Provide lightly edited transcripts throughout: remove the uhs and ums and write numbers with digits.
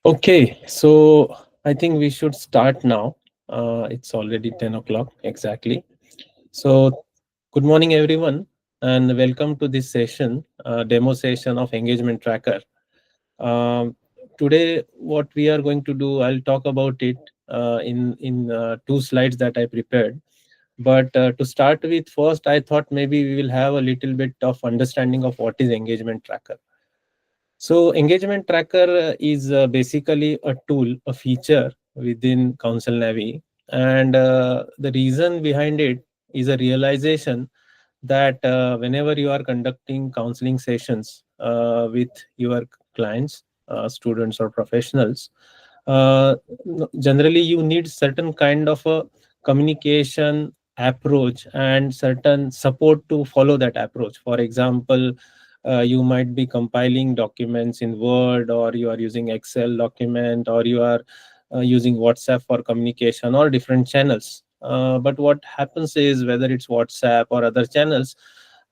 Okay, so I think we should start now. It's already 10 o'clock exactly. So, good morning, everyone, and welcome to this session, demo session of Engagement Tracker. Um, Today, what we are going to do, I'll talk about it in two slides that I prepared. But to start with, first, I thought maybe we will have a little bit of understanding of what is Engagement Tracker. So engagement tracker is basically a tool, a feature within CounselNavi, and the reason behind it is a realization that whenever you are conducting counseling sessions with your clients, students or professionals, generally you need certain kind of a communication approach and certain support to follow that approach. For example, you might be compiling documents in Word, or you are using Excel document, or you are using WhatsApp for communication, or different channels. But what happens is, whether it's WhatsApp or other channels,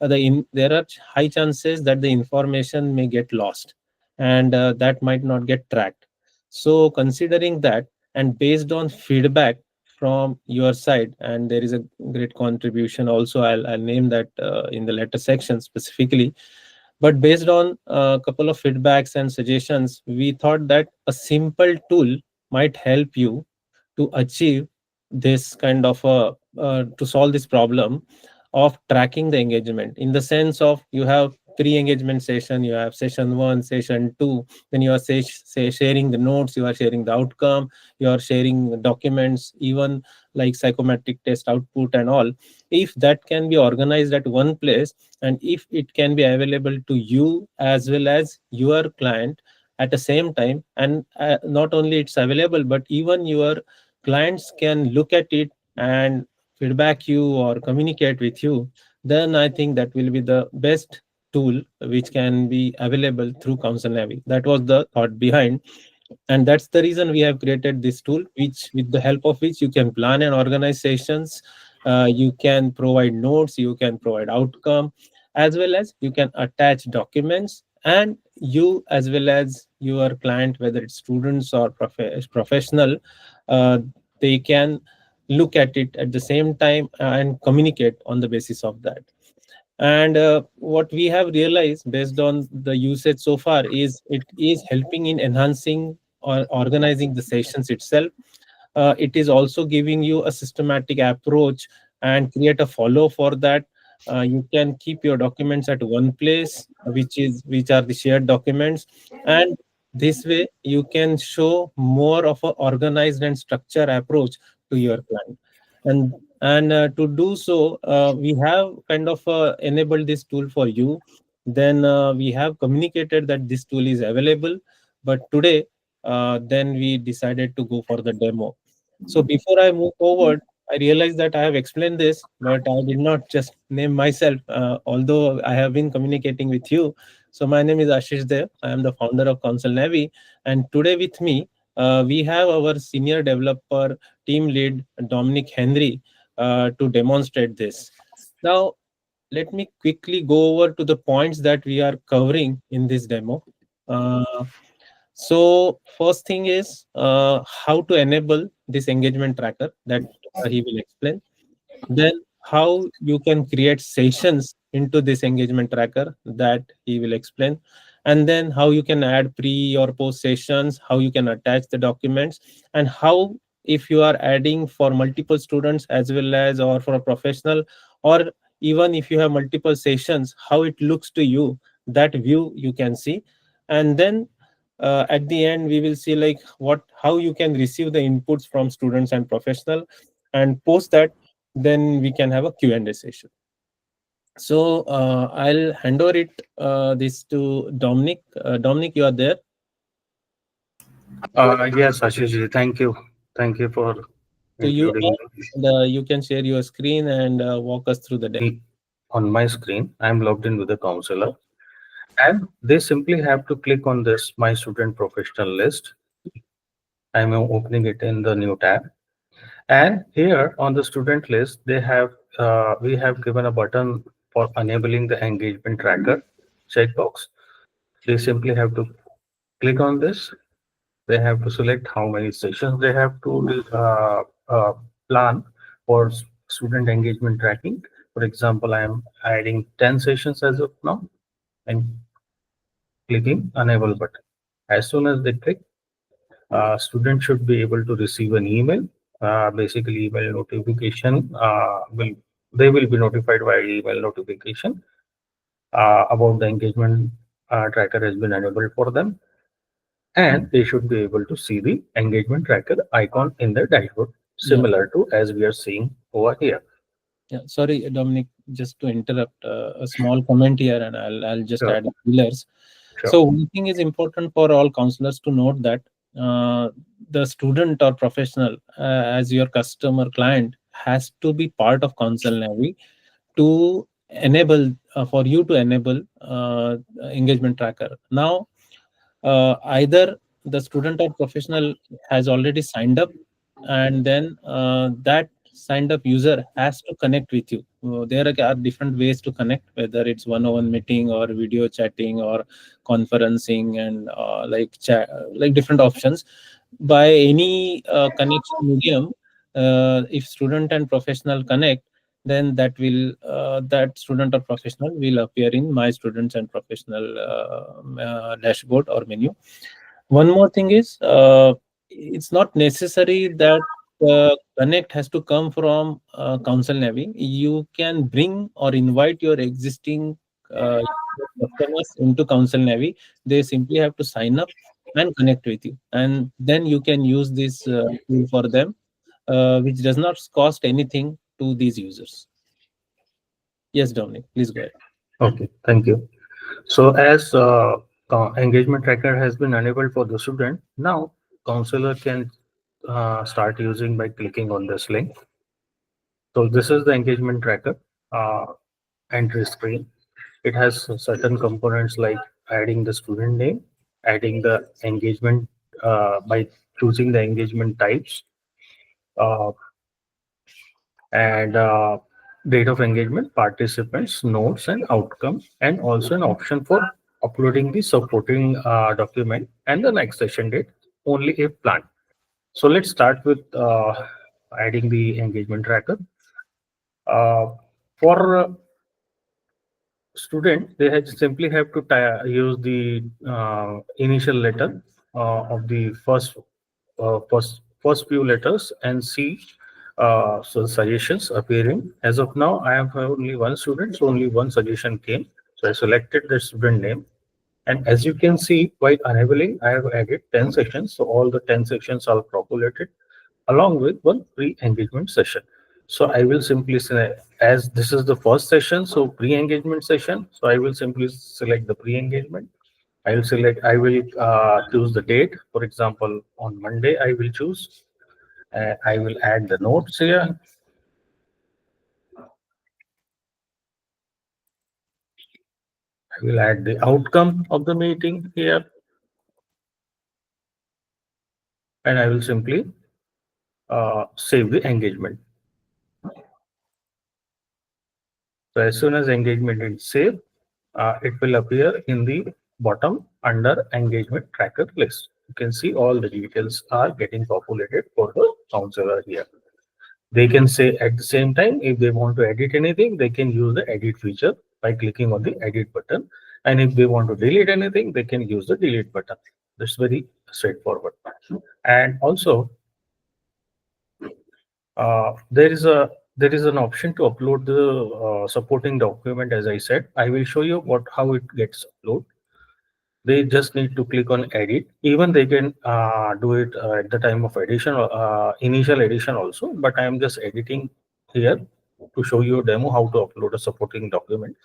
there are high chances that the information may get lost, and that might not get tracked. So considering that, and based on feedback from your side, and there is a great contribution also, I'll name that in the letter section specifically, but based on a couple of feedbacks and suggestions, we thought that a simple tool might help you to achieve this kind of a to solve this problem of tracking the engagement, in the sense of, you have pre-engagement session, you have session 1, session 2, then you are sharing the notes, you are sharing the outcome, you are sharing documents, even like psychometric test output and all. If that can be organized at one place, and if it can be available to you as well as your client at the same time, and not only it's available, but even your clients can look at it and feedback you or communicate with you, then I think that will be the best tool which can be available through CounselNavi. That was the thought behind, and that's the reason we have created this tool, which, with the help of which, you can plan and organize sessions, you can provide notes, you can provide outcome, as well as you can attach documents, and you as well as your client, whether it's students or professional, uh, they can look at it at the same time and communicate on the basis of that. And what we have realized based on the usage so far is, it is helping in enhancing or organizing the sessions itself. It is also giving you a systematic approach and create a follow for that. You can keep your documents at one place, which are the shared documents, and this way you can show more of a organized and structured approach to your client. And to do so, we have kind of enabled this tool for you. Then we have communicated that this tool is available, but today, then we decided to go for the demo. So before I move forward, I realized that I have explained this, but I did not just name myself, although I have been communicating with you. So my name is Ashish Dev. I am the founder of CounselNavi, and today with me, we have our senior developer team lead Dominic Henry to demonstrate this. Now, let me quickly go over to the points that we are covering in this demo. Uh, so first thing is how to enable this engagement tracker, that he will explain. Then how you can create sessions into this engagement tracker, that he will explain. And then how you can add pre or post sessions, how you can attach the documents, and how, if you are adding for multiple students as well as, or for a professional, or even if you have multiple sessions, how it looks to you, that view you can see. And then at the end we will see like what how you can receive the inputs from students and professional, and post that, then we can have a Q&A session. So I'll hand over it this to Dominic. Dominic, you are there. Yes, Ashish ji, thank you. Thank you for So you including are, and, you can share your screen and walk us through the demo. me on my screen. I'm logged in with the counselor, and they simply have to click on this My Student Professional list. I'm opening it in the new tab, and here on the student list, we have given a button for enabling the engagement tracker checkbox. They simply have to click on this. They have to select how many sessions they have to plan for student engagement tracking. For example, I am adding 10 sessions as of now and clicking enable button. As soon as they click, students should be able to receive an email. Basically, email notification will they will be notified by email notification about the engagement tracker has been enabled for them, and they should be able to see the engagement tracker icon in their dashboard, Yeah. similar to as we are seeing over here. Yeah, sorry, Dominic, just to interrupt, a small comment here, and I'll just Sure, add pillars. sure. So one thing is important for all counselors to note that the student or professional, as your customer client, has to be part of CounselNavi to enable for you to enable engagement tracker. Now, either the student or professional has already signed up, and then that signed up user has to connect with you. There are different ways to connect, whether it's one-on-one meeting or video chatting or conferencing, and like chat, like different options. By any connection medium, if student and professional connect, then that student or professional will appear in my students and professional dashboard or menu. One more thing is, it's not necessary that the connect has to come from CounselNavi. You can bring or invite your existing uh, customers into CounselNavi. They simply have to sign up and connect with you, and then you can use this tool for them, which does not cost anything to these users. Yes, Dominic, please go ahead. Okay, thank you. So as engagement tracker has been enabled for the student, now counselor can start using by clicking on this link. So this is the engagement tracker uh, entry screen. It has certain components like adding the student name, adding the engagement by choosing the engagement types, uh, and date of engagement, participants, notes, and outcome, and also an option for uploading the supporting document and the next session date only if planned. So let's start with adding the engagement tracker. For student, they had simply have to use the initial letter of the first few letters and see so suggestions appearing. As of now, I have only one student, so only one suggestion came. So I selected the student name, and as you can see, while enabling, I have added 10 sections. So all the 10 sections are populated along with one pre-engagement session. So I will simply say, as this is the first session, so pre-engagement session. So I will simply select the pre-engagement. I will choose the date. For example, on Monday, I will choose. I will add the notes here. I will add the outcome of the meeting here. And I will simply save the engagement. So as soon as engagement is saved, it will appear in the bottom under engagement tracker list. You can see all the details are getting populated for the counselor here. They can say at the same time, if they want to edit anything, they can use the edit feature by clicking on the edit button. And if they want to delete anything, they can use the delete button. That's very straightforward. And also, there is an option to upload the supporting document. As I said, I will show you what how it gets uploaded. They just need to click on edit. Even they can do it at the time of edition, initial edition also. But I am just editing here to show you a demo how to upload a supporting document.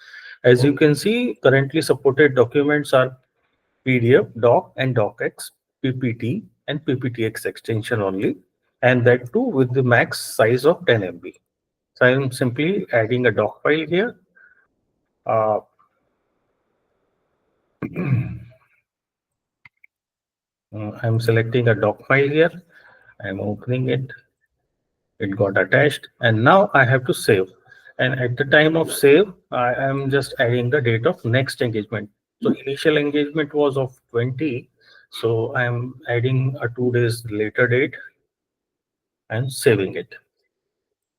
As you can see, currently supported documents are PDF, Doc, and DocX, PPT, and PPTX extension only, and that too with the max size of 10 MB. So I am simply adding a doc file here. Uh, I'm selecting a doc file here. I'm opening it. It got attached, and now I have to save. And at the time of save, I am just adding the date of next engagement. So initial engagement was of 20. So I'm adding a 2 days later date and saving it.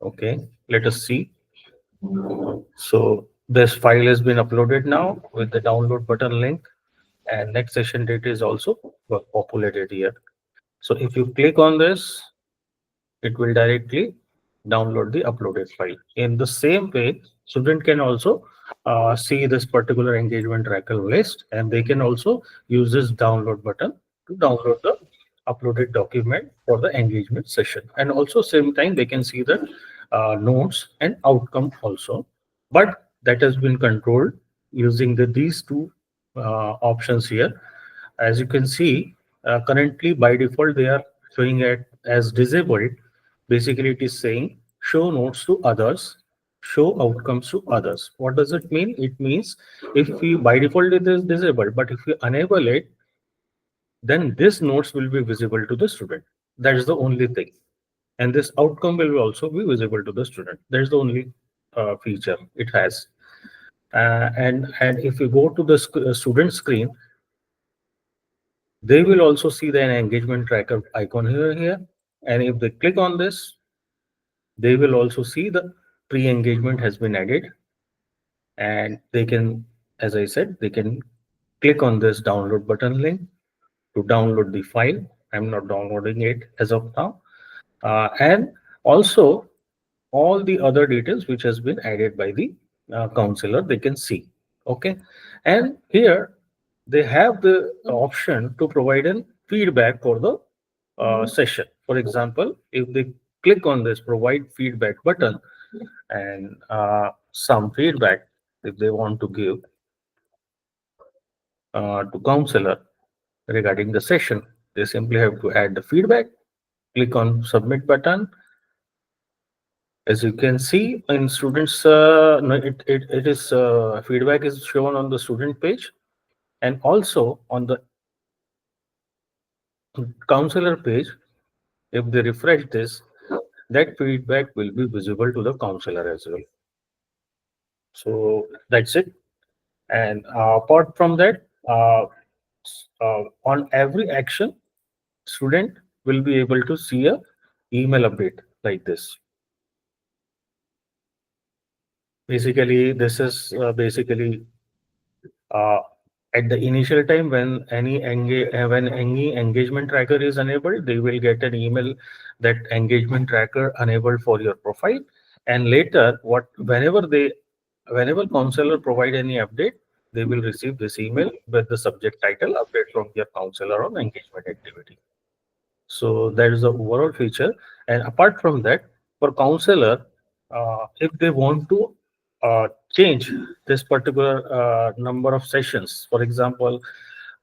Okay, let us see. So this file has been uploaded now with the download button link, and next session date is also populated here. So if you click on this, it will directly download the uploaded file. In the same way, student can also see this particular engagement tracker list, and they can also use this download button to download the uploaded document for the engagement session. And also same time they can see the notes and outcome also. But that has been controlled using these two options here. As you can see, currently by default they are showing it as disabled. Basically, it is saying show notes to others, show outcomes to others. What does it mean? It means if we by default it is disabled, but if we enable it, then this notes will be visible to the student. That is the only thing. And this outcome will also be visible to the student. That is the only feature it has. And if you go to the student screen, they will also see the engagement tracker icon here. And if they click on this, they will also see the pre-engagement has been added, and they can, as I said, they can click on this download button link to download the file. I'm not downloading it as of now. And also all the other details which has been added by the counselor, they can see. Okay. And here they have the option to provide an feedback for the session. For example, if they click on this provide feedback button, and some feedback if they want to give to counselor regarding the session, they simply have to add the feedback, click on submit button. As you can see in students, no, it is feedback is shown on the student page, and also on the counselor page. If they refresh this, that feedback will be visible to the counselor as well. So that's it. And apart from that, on every action, student will be able to see a email update like this. Basically, this is basically uh, at the initial time when when any engagement tracker is enabled, they will get an email that engagement tracker enabled for your profile. And later, whenever counselor provide any update, they will receive this email with the subject title update from your counselor on engagement activity. So that is the overall feature. And apart from that, for counselor, if they want to change this particular number of sessions, for example,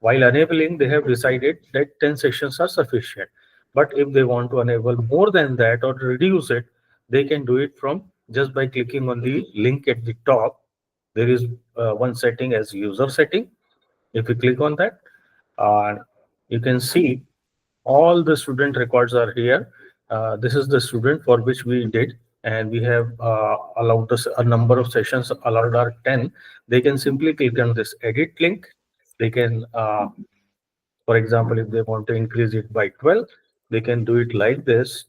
while enabling, they have decided that 10 sessions are sufficient. But if they want to enable more than that or reduce it, they can do it from just by clicking on the link at the top. There is one setting as user setting. If you click on that, uh, you can see all the student records are here. This is the student for which we did, and we have allowed us a number of sessions allowed are 10. They can simply click on this edit link. They can, for example, if they want to increase it by 12, they can do it like this.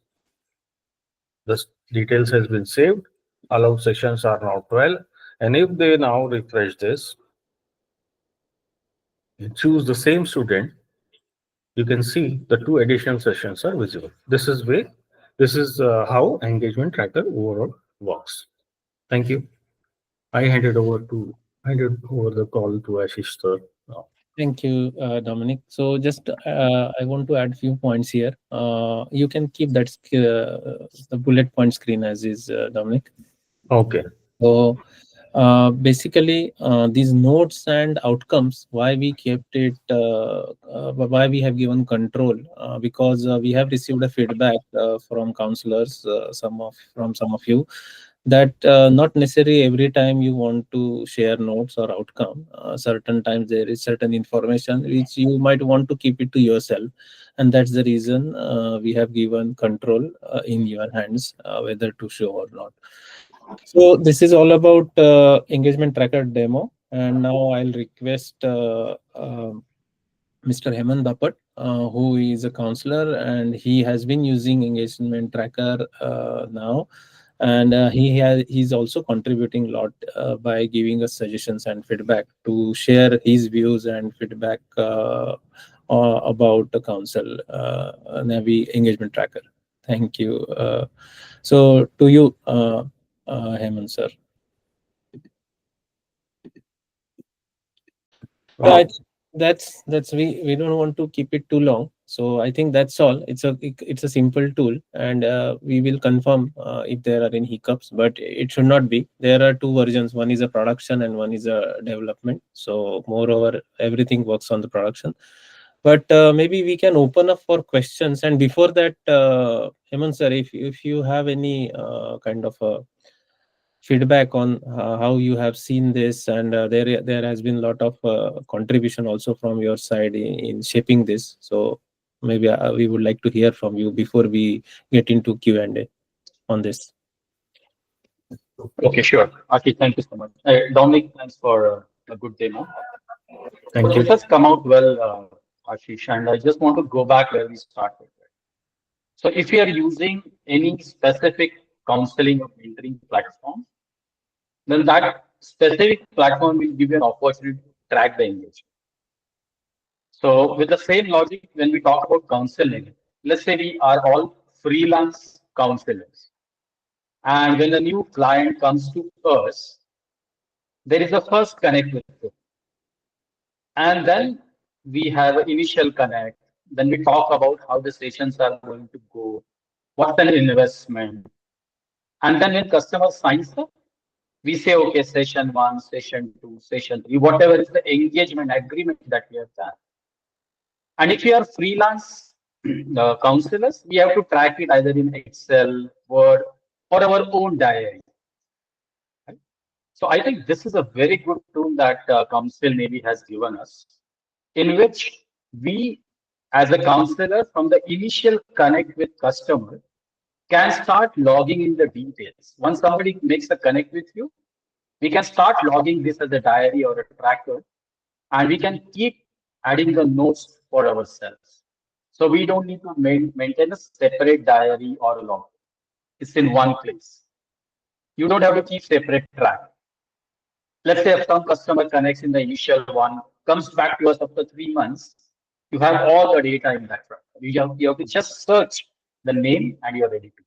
The details has been saved. Allowed sessions are now 12. And if they now refresh this, and choose the same student, you can see the two additional sessions are visible. This is how engagement tracker overall works. Thank you. I handed over the call to Ashish sir now. Thank you, Dominic. So just I want to add few points here. You can keep the bullet point screen as is, Dominic. Okay. So basically, these notes and outcomes, why we kept it, why we have given control, because we have received a feedback from counselors, some of you, that not necessarily every time you want to share notes or outcome. Certain times there is certain information which you might want to keep it to yourself, and that's the reason we have given control in your hands, whether to show or not. So this is all about engagement tracker demo, and now I'll request Mr. Hemant Bapat, who is a counselor, and he has been using engagement tracker now, and he's also contributing a lot by giving us suggestions and feedback to share his views and feedback about the council Navi engagement tracker. Thank you. So to you, Hemant sir. So I Oh, think that's we don't want to keep it too long. So I think that's all. It's a simple tool, and we will confirm if there are any hiccups. But it should not be. There are two versions. One is a production, and one is a development. So moreover, everything works on the production. But maybe we can open up for questions. And before that, Hemant sir, if you have any kind of a feedback on how you have seen this, and there has been a lot of contribution also from your side in shaping this, so maybe we would like to hear from you before we get into Q&A on this. Okay, sure. Ashish, thank you so much. Dominic, thanks for a good demo. So thank this you. has come out well, Ashish, and I just want to go back where we started. So if you are using any specific counseling or mentoring platform, then that specific platform will give you an opportunity to track the engagement. So with the same logic, when we talk about counseling, let's say we are all freelance counselors. And when a new client comes to us, there is a first connect with them. And then we have an initial connect. Then we talk about how the sessions are going to go, what's an investment. And then when customer signs up, we say, okay, session one, session two, session three, whatever is the engagement agreement that we have done. And if you are freelance counselors, we have to track it either in Excel, Word, or our own diary. Right? So I think this is a very good tool that CounselNavi has given us, in which we, as a counselor, from the initial connect with customer, can start logging in the details. Once somebody makes a connect with you, we can start logging this as a diary or a tracker, and we can keep adding the notes for ourselves. So we don't need to maintain a separate diary or a log. It's in one place. You don't have to keep separate track. Let's say if some customer connects in the initial one, comes back to us after 3 months, you have all the data in that track. You have to just search the name and you're ready to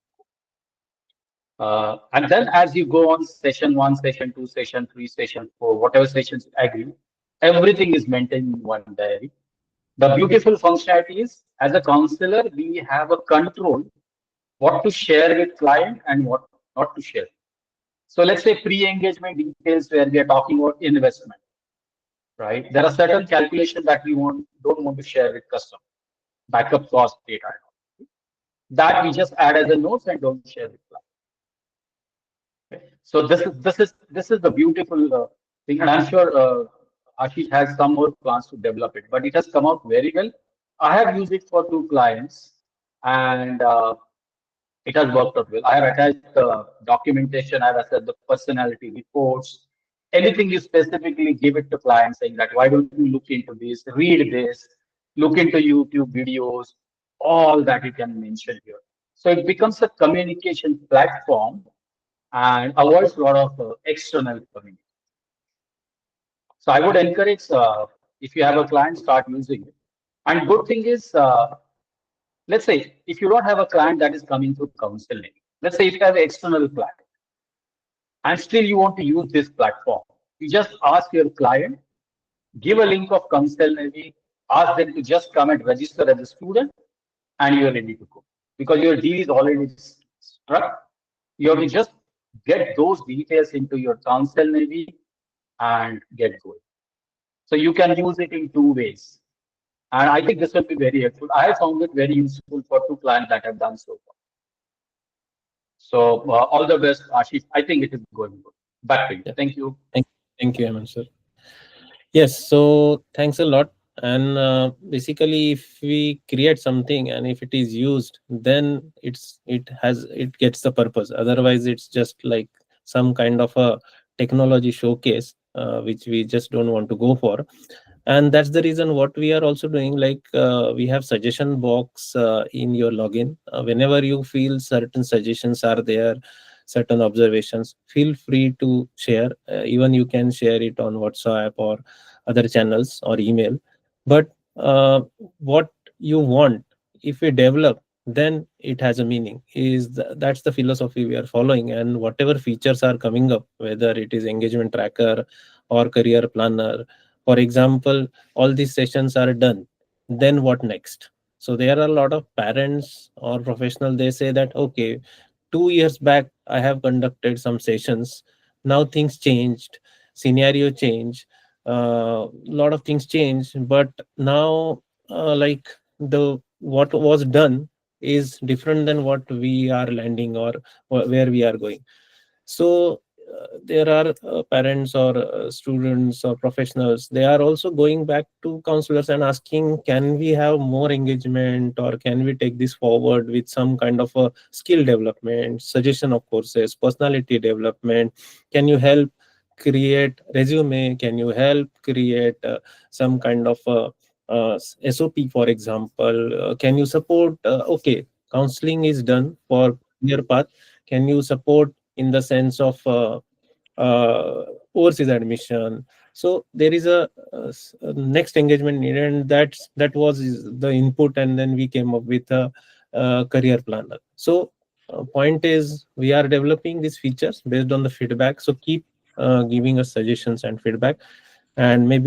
go. And then as you go on session one, session two, session three, session four, whatever sessions you agree, everything is maintained in one diary. The beautiful functionality is, as a counselor, we have a control what to share with client and what not to share. So let's say pre-engagement details where we are talking about investment, right? There are certain calculations that we don't want to share with customer, backup cost data. That we just add as a notes and don't share with client. Okay? So this is the beautiful thing, and I'm sure Ashish has some more plans to develop it, but it has come out very well. I have used it for two clients, and it has worked out well. I have attached documentation, I have attached the personality reports, anything you specifically give it to clients saying that why don't you look into this, read this, look into YouTube videos, all that you can mention here. So it becomes a communication platform and avoids a lot of external communication. So I would encourage if you have a client, start using it. And good thing is, let's say if you don't have a client that is coming through counseling, let's say if you have an external client and still you want to use this platform, you just ask your client, give a link of CounselNavi, ask them to just come and register as a student, and you're ready to go. Because your deal is already struck, you have to just get those details into your CounselNavi and get going. So you can use it in two ways. And I think this will be very helpful. I have found it very useful for two clients that have done so far. So all the best, Ashish. I think it is going good. Back to you. Yeah. Thank you. Thank you, Hemant sir. Yes, so thanks a lot. And basically, if we create something and if it is used, then it gets the purpose. Otherwise, it's just like some kind of a technology showcase, which we just don't want to go for. And that's the reason what we are also doing, like we have suggestion box in your login. Whenever you feel certain suggestions are there, certain observations, feel free to share. Even you can share it on WhatsApp or other channels or email. But what you want, if we develop, then it has a meaning. That's the philosophy we are following. And whatever features are coming up, whether it is engagement tracker or career planner, for example, all these sessions are done, then what next? So there are a lot of parents or professional, they say that, okay, 2 years back I have conducted some sessions, now things changed, scenario changed, lot of things changed, but now like the what was done is different than what we are landing, or where we are going. So there are parents or students or professionals, they are also going back to counselors and asking, can we have more engagement, or can we take this forward with some kind of a skill development, suggestion of courses, personality development? Can you help create resume? Can you help create some kind of SOP, for example? Can you support, okay, counseling is done for career path, can you support in the sense of overseas admission? So there is a next engagement needed, and that was the input, and then we came up with a career planner. So point is, we are developing these features based on the feedback, so keep giving us suggestions and feedback, and maybe